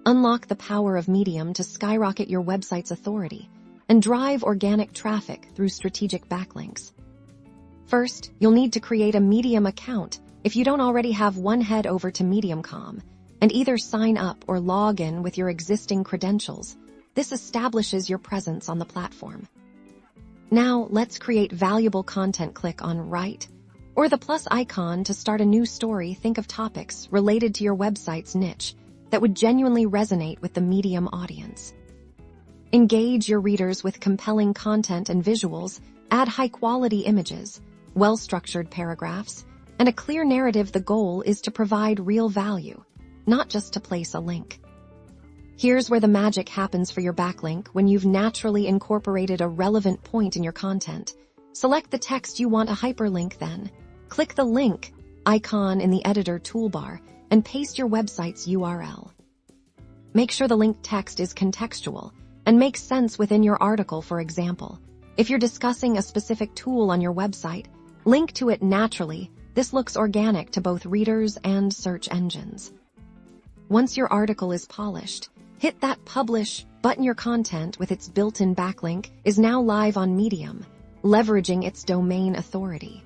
Unlock the power of Medium to skyrocket your website's authority and drive organic traffic through strategic backlinks. First, you'll need to create a Medium account. If you don't already have one, head over to Medium.com and either sign up or log in with your existing credentials. This establishes your presence on the platform. Now, let's create valuable content. Click on Write or the plus icon to start a new story. Think of topics related to your website's niche that would genuinely resonate with the Medium audience. Engage your readers with compelling content and visuals. Add high-quality images, well-structured paragraphs, and a clear narrative. The goal is to provide real value, not just to place a link. Here's where the magic happens for your backlink. When you've naturally incorporated a relevant point in your content, select the text you want a hyperlink, then click the link icon in the editor toolbar and paste your website's URL. Make sure the link text is contextual and makes sense within your article. For example, if you're discussing a specific tool on your website, link to it naturally. This looks organic to both readers and search engines. Once your article is polished, hit that publish button. Your content with its built-in backlink is now live on Medium, leveraging its domain authority.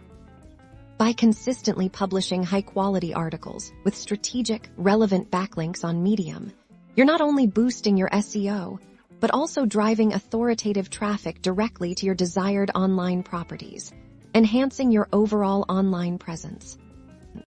By consistently publishing high-quality articles with strategic, relevant backlinks on Medium, you're not only boosting your SEO, but also driving authoritative traffic directly to your desired online properties, enhancing your overall online presence.